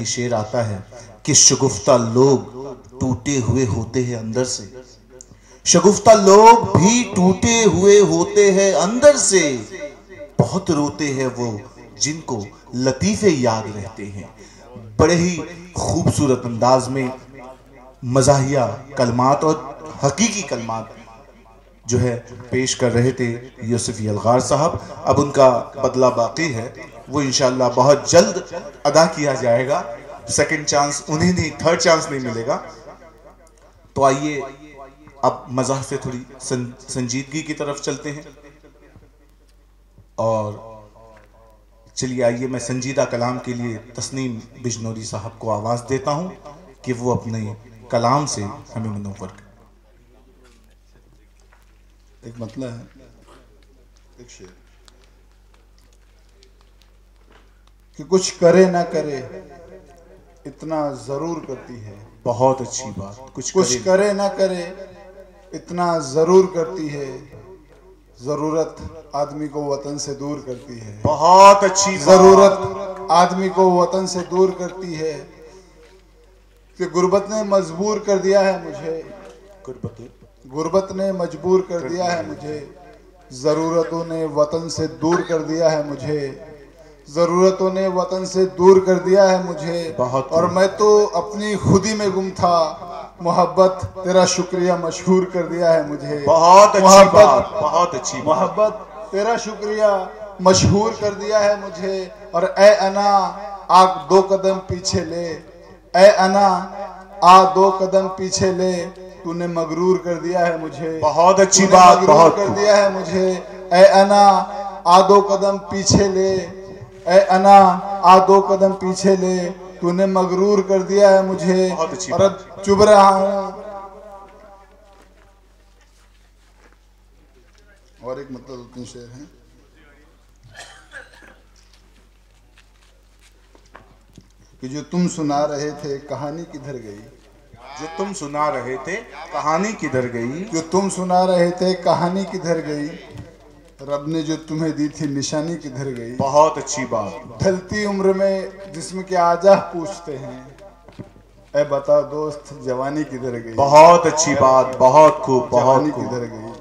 शेर आता है कि शगुफ्ता लोग टूटे हुए होते हैं अंदर से, शगुफ्ता लोग भी टूटे हुए होते हैं अंदर से, बहुत रोते हैं वो जिनको लतीफे याद रहते हैं। बड़े ही खूबसूरत अंदाज में मज़ाहिया कलमात और हकीकी कलमात जो है पेश कर रहे थे यूसुफ यलगार साहब। अब उनका बदला बाकी है, वो इंशाअल्लाह बहुत जल्द अदा किया जाएगा। सेकंड चांस उन्हें नहीं, थर्ड चांस नहीं मिलेगा। तो आइए अब मज़ाह से थोड़ी संजीदगी की तरफ चलते हैं। और चलिए आइए मैं संजीदा कलाम के लिए तस्नीम बिजनौरी साहब को आवाज़ देता हूं कि वो अपने कलाम से हमें मुनव्वर करें। एक मतलब है, एक शेर कि कुछ करे ना करे इतना जरूर करती है। बहुत अच्छी बात। कुछ करे ना करे इतना जरूर करती है, जरूरत आदमी को वतन से दूर करती है। बहुत अच्छी बात। जरूरत आदमी को वतन से दूर करती है कि गुर्बत ने मजबूर कर दिया है मुझे, गुर्बत ने मजबूर कर दिया है मुझे, ज़रूरतों ने वतन से दूर कर दिया है मुझे, ज़रूरतों ने वतन से दूर कर दिया है मुझे। और मैं तो अपनी खुदी में गुम था, मोहब्बत तेरा शुक्रिया मशहूर कर दिया है मुझे। बहुत अच्छी बात, बहुत अच्छी बात। मोहब्बत तेरा शुक्रिया मशहूर कर दिया है मुझे। और ए अना आ 2 कदम पीछे ले, ए अना आ 2 कदम पीछे ले, तूने मगरूर कर दिया है मुझे। बहुत अच्छी बात, बहुत कर दिया है मुझे। ए अना आ 2 कदम पीछे ले, ए अना आ 2 कदम पीछे ले, तूने मगरूर कर दिया है मुझे। और अब चुभ रहा हूँ। और एक मतलब 2 शेर हैं कि जो तुम सुना रहे थे कहानी किधर गई, जो तुम सुना रहे थे कहानी किधर गई, जो तुम सुना रहे थे कहानी किधर गई, रब ने जो तुम्हें दी थी निशानी किधर गई। बहुत अच्छी बात। ढलती उम्र में जिस्म के आजा पूछते हैं, ए बता दोस्त जवानी किधर गई। बहुत अच्छी बात, बहुत खूब, बहुत खूब। किधर गई।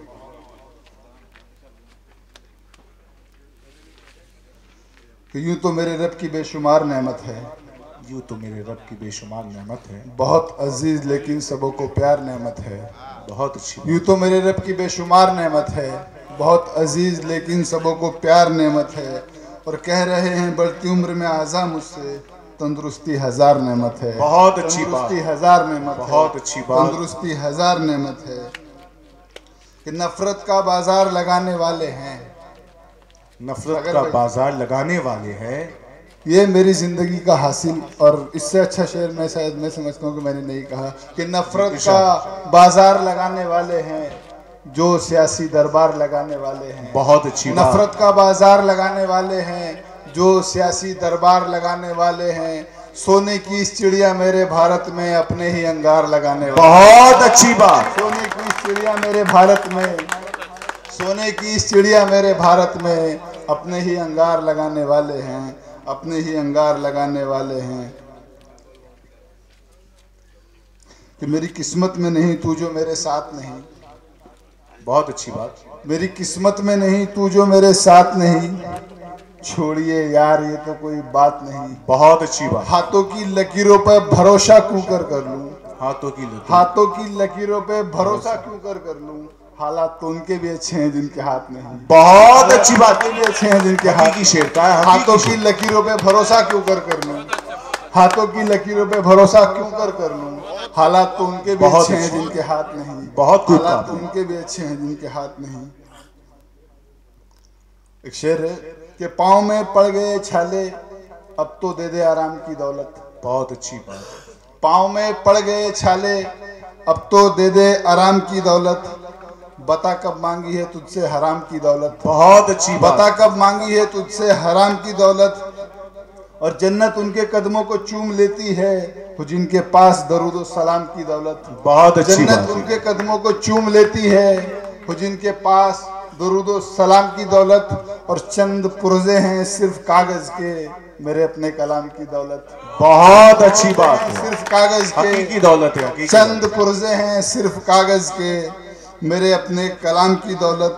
कि यूं तो मेरे रब की बेशुमार नेमत है, यूं तो मेरे रब की बेशुमार नेमत है, बहुत अजीज लेकिन सबों को प्यार नेमत है। बहुत अच्छी। यूं तो मेरे रब की बेशुमार नेमत है, बहुत अजीज लेकिन सबों को प्यार नेमत है। और कह रहे हैं बढ़ती उम्र में आज़ा मुझसे, तंदुरुस्ती 1000 नेमत है। बहुत अच्छी बात। तंदुरुस्ती 1000 नेमत है। बहुत अच्छी बात। तंदुरुस्ती 1000 नेमत है। कि नफरत का बाजार लगाने वाले हैं, नफरत का बाजार लगाने वाले हैं, ये मेरी जिंदगी का हासिल। और इससे अच्छा शेर मैं शायद मैं समझता हूँ कि मैंने नहीं कहा कि नफरत का बाजार लगाने वाले हैं जो सियासी दरबार लगाने वाले हैं। बहुत अच्छी बात। नफरत का बाजार लगाने वाले हैं जो सियासी दरबार लगाने वाले हैं। सोने की इस चिड़िया मेरे भारत में अपने ही अंगार लगाने वाले। बहुत अच्छी बात। सोने की इस चिड़िया मेरे भारत में, सोने की इस चिड़िया मेरे भारत में अपने ही अंगार लगाने वाले हैं, अपने ही अंगार लगाने वाले हैं। कि मेरी किस्मत में नहीं तू जो मेरे साथ नहीं। बहुत अच्छी बात। मेरी किस्मत में नहीं तू जो मेरे साथ नहीं, छोड़िए यार ये तो कोई बात नहीं। बहुत अच्छी बात। हाथों की लकीरों पर भरोसा क्यों कर लूं, हाथों की लकीरों पे भरोसा क्यों कर लूं। हालात तो उनके भी अच्छे हैं जिनके हाथ नहीं। बहुत अच्छी बात। भी अच्छे हैं जिनके हाथ की शेर का है। हाथों की लकीरों पे भरोसा क्यों कर लूं, हाथों की लकीरों पे भरोसा क्यों कर लूं। हालात तो उनके भी अच्छे हैं जिनके हाथ नहीं। बहुत हालात तो उनके भी अच्छे हैं जिनके हाथ नहीं। एक शेर है कि पाँव में पड़ गए छाले अब तो दे दे आराम की दौलत। बहुत अच्छी बात। पाँव में पड़ गए छाले, अब तो दे दे आराम की दौलत। बता कब मांगी है तुझसे हराम की दौलत। बहुत अच्छी बात। बता कब मांगी है तुझसे हराम की दौलत। और जन्नत उनके कदमों को चूम लेती है वो जिनके पास दरूद सलाम की दौलत। बहुत अच्छी जन्नत बात। उनके कदमों को चूम लेती है वो जिनके पास दरूद सलाम की दौलत। और चंद पुर्जे हैं सिर्फ कागज के मेरे अपने कलाम की दौलत। बहुत अच्छी बात है। सिर्फ कागज के हकीकी दौलत है, हकीकी चंद पुर्जे हैं सिर्फ कागज के मेरे अपने कलाम की दौलत।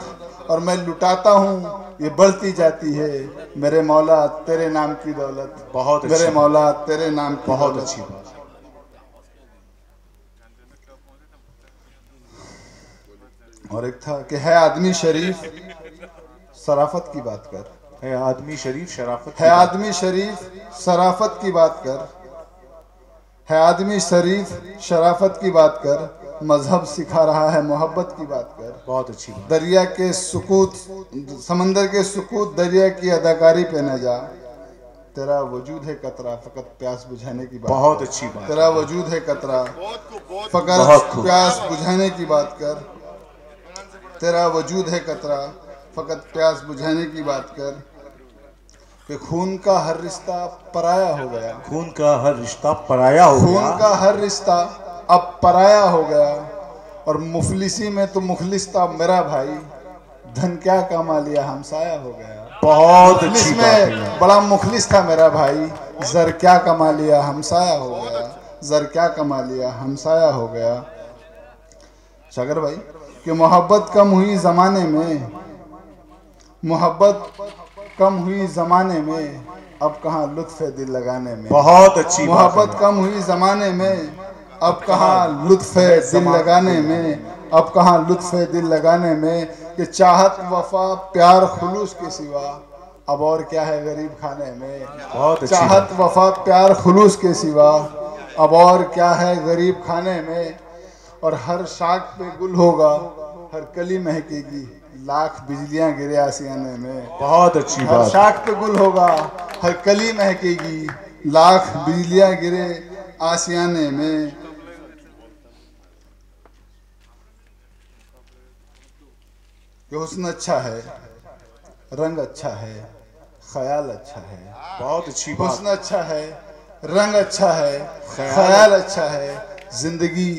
और मैं लुटाता हूँ ये बढ़ती जाती है मेरे मौला तेरे नाम की दौलत। बहुत मेरे मौला तेरे नाम की बहुत दौलत। अच्छी बात। और एक था कि है आदमी शरीफ शराफत की बात कर। है आदमी शरीफ शराफत है आदमी शरीफ शराफत की बात कर। है आदमी शरीफ शराफत की बात कर। मजहब सिखा रहा है मोहब्बत की बात कर। बहुत अच्छी बात। दरिया के सुकूत समंदर के सुकूत दरिया की अदाकारी पे न जा। तेरा वजूद है कतरा फकत प्यास बुझाने की बात। बहुत अच्छी बात। तेरा वजूद है कतरा फकत प्यास बुझाने की बात कर। तेरा वजूद है कतरा फकत प्यास बुझाने की बात कर। कि खून का हर रिश्ता पराया हो गया। खून का हर रिश्ता पराया हो गया। खून का हर रिश्ता अब पराया हो गया। और मुफलिसी में तो मुखलिस था मेरा भाई। धन क्या कमा लिया हमसाया हो गया। बहुत अच्छी बात में बड़ा मुखलिस था मेरा भाई। जर क्या कमा लिया हमसाया हो गया। जर क्या कमा लिया हमसाया हो गया। सागर भाई कि मोहब्बत कम हुई जमाने में। मोहब्बत कम हुई जमाने में अब कहाँ लुत्फ है दिल लगाने में। बहुत अच्छी मोहब्बत कम हुई जमाने में अब कहाँ लुत्फ है दिल लगाने में। अब कहाँ लुत्फ है दिल लगाने में। कि चाहत वफा प्यार खुलूस के सिवा अब और क्या है गरीब खाने में। बहुत चाहत वफा प्यार खुलूस के सिवा अब और क्या है गरीब खाने में। और हर शाख पे गुल होगा हर कली महकेगी लाख बिजलियां गिरे आसियाने में। बहुत अच्छी हर शाख पे गुल होगा हर कली महकेगी लाख बिजलियां गिरे आसियाने में। कि हुस्न अच्छा है रंग अच्छा है ख्याल अच्छा है। बहुत अच्छी बात। हुस्न अच्छा है रंग अच्छा है ख्याल अच्छा है। जिंदगी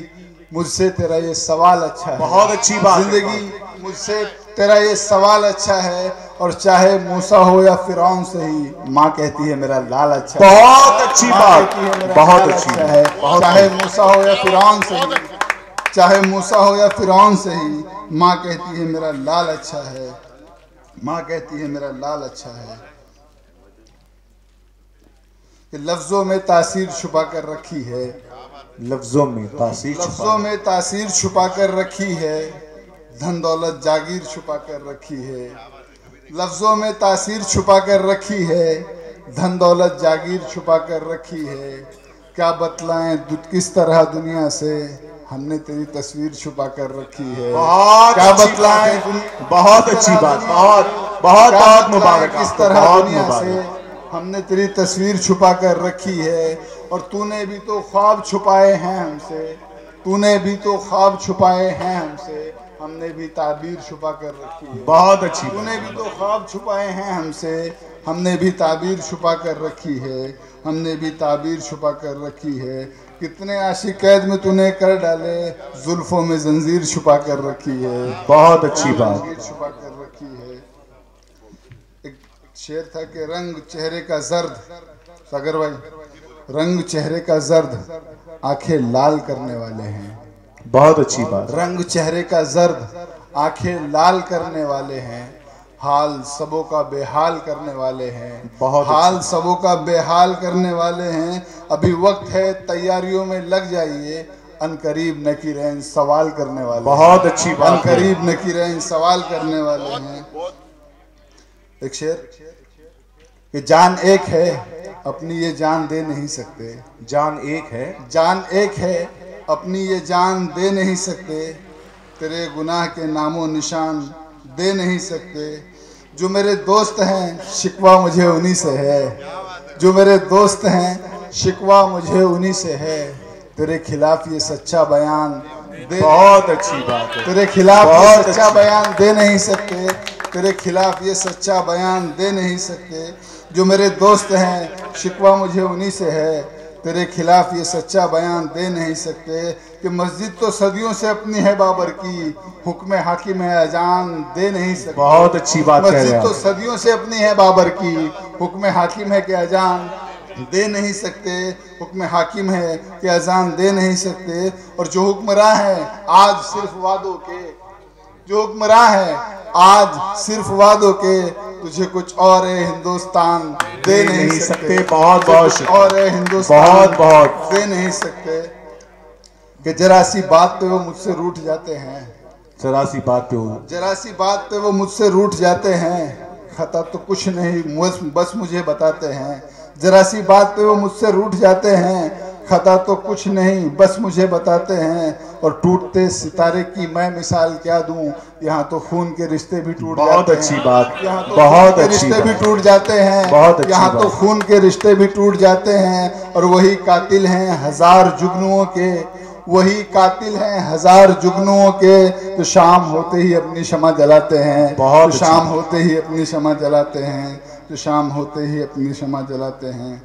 मुझसे तेरा ये सवाल अच्छा है। बहुत अच्छी बात। जिंदगी मुझसे तेरा ये सवाल अच्छा है। और चाहे मूसा हो या फिरौन से ही माँ कहती है मेरा लाल अच्छा है। बहुत अच्छी बात। बहुत अच्छी है। चाहे मूसा हो या फिरौन से ही चाहे मूसा हो या फिरौन से ही माँ कहती है मेरा लाल अच्छा है। माँ कहती है मेरा लाल अच्छा है। कि लफ्जों में तासीर छुपा कर रखी है। लफ्जों में तासीर लफ्जों में तासीर छुपा कर रखी है। धन दौलत जागीर छुपा कर रखी है। लफ्जों में तासीर छुपा कर रखी है। धन दौलत जागीर छुपा कर रखी है। क्या बतलाएं किस तरह दुनिया से हमने तेरी तस्वीर छुपा कर रखी है। क्या बतलाएं बहुत अच्छी बात। बहुत बहुत बहुत मुबारक। किस तरह दुनिया से हमने तेरी तस्वीर छुपा कर रखी है। और तूने भी तो ख्वाब छुपाए हैं हमसे। तूने भी तो ख्वाब छुपाए हैं हमसे। हमने भी ताबीर छुपा कर रखी है। बहुत अच्छी। तूने भी तो ख्वाब छुपाए हैं हमसे। हमने भी ताबीर छुपा कर रखी है। हमने भी ताबीर छुपा कर रखी है। कितने आशिक कैद में तूने कर डाले जुल्फों में जंजीर छुपा कर रखी है। बहुत अच्छी बात। छुपा कर रखी है। एक शेर था कि रंग चेहरे का जर्द सागर भाई रंग चेहरे का जर्द आंखें लाल करने वाले हैं। बहुत अच्छी बात। रंग चेहरे का जर्द आंखें लाल करने वाले हैं। हाल सबों का बेहाल करने वाले हैं। बहुत हाल सबों का बेहाल करने वाले हैं। अभी वक्त है तैयारियों में लग जाइए। अनकरीब नकीरैन सवाल करने वाले। बहुत अच्छी बात। अनकरीब नकीरैन सवाल करने वाले हैं। एक शेर कि जान एक है अपनी ये जान दे नहीं सकते। जान एक है। जान एक है अपनी ये जान दे नहीं सकते। तेरे गुनाह के नामो निशान दे नहीं सकते। जो मेरे दोस्त हैं शिकवा मुझे उन्हीं से है। जो मेरे दोस्त हैं शिकवा मुझे उन्हीं से है, तेरे खिलाफ ये सच्चा बयान दे। बहुत अच्छी बात है। तेरे खिलाफ ये सच्चा बयान दे नहीं सकते, तेरे खिलाफ ये सच्चा बयान दे नहीं सकते। जो मेरे दोस्त हैं शिकवा मुझे उन्हीं से है, तेरे खिलाफ ये सच्चा बयान दे नहीं सकते। कि मस्जिद तो सदियों से अपनी है बाबर की, हुक्म हाकिम है अजान दे नहीं सकते। बहुत अच्छी बात कह रहे हैं। मस्जिद तो सदियों से अपनी है बाबर की, हुक्म हाकिम है कि अजान दे नहीं सकते। हुक्म हाकिम है कि अजान दे नहीं सकते। और जो हुक्मरां है आज सिर्फ वादों के, जो हुक्मरां है आज सिर्फ वादों के, तुझे कुछ और है हिंदुस्तान दे नहीं सकते। बहुत बहुत और है हिंदुस्तान बहुत दे नहीं सकते। कि जरा सी बात पे वो मुझसे रूठ जाते हैं, जरा सी बात पे वो, जरा सी बात पे वो मुझसे रूठ जाते हैं। खता तो कुछ नहीं बस मुझे बताते हैं। जरा सी बात पे वो मुझसे रूठ जाते हैं, खता तो कुछ नहीं बस मुझे बताते हैं। और टूटते सितारे की मैं मिसाल क्या दूं, यहाँ तो खून के रिश्ते भी टूट जाते हैं। बहुत अच्छी बात, यहाँ तो बहुत खून के रिश्ते भी टूट जाते हैं। यहाँ तो खून के रिश्ते भी टूट जाते हैं। और वही कातिल हैं हजार जुगनुओं के, वही कातिल हैं हजार जुगनुओं के, तो शाम होते ही अपनी क्षमा जलाते हैं। बहुत तो शाम होते ही अपनी क्षमा जलाते हैं। तो शाम होते ही अपनी क्षमा जलाते हैं।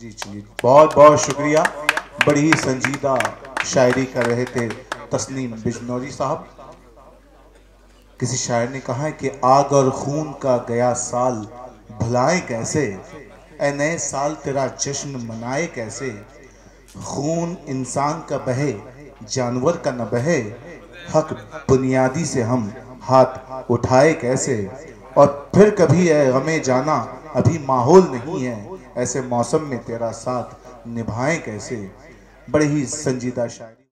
जी चलिए, बहुत बहुत शुक्रिया। बड़ी ही संजीदा शायरी कर रहे थे तस्नीम बिजनौरी साहब। किसी शायर ने कहा है कि आग और खून का गया साल भुलाए कैसे, ऐ नए साल तेरा जश्न मनाए कैसे। खून इंसान का बहे जानवर का न बहे, हक बुनियादी से हम हाथ उठाए कैसे। और फिर कभी ऐ गमे जाना अभी माहौल नहीं है, ऐसे मौसम में तेरा साथ निभाएं कैसे। बड़ी ही संजीदा शायरी।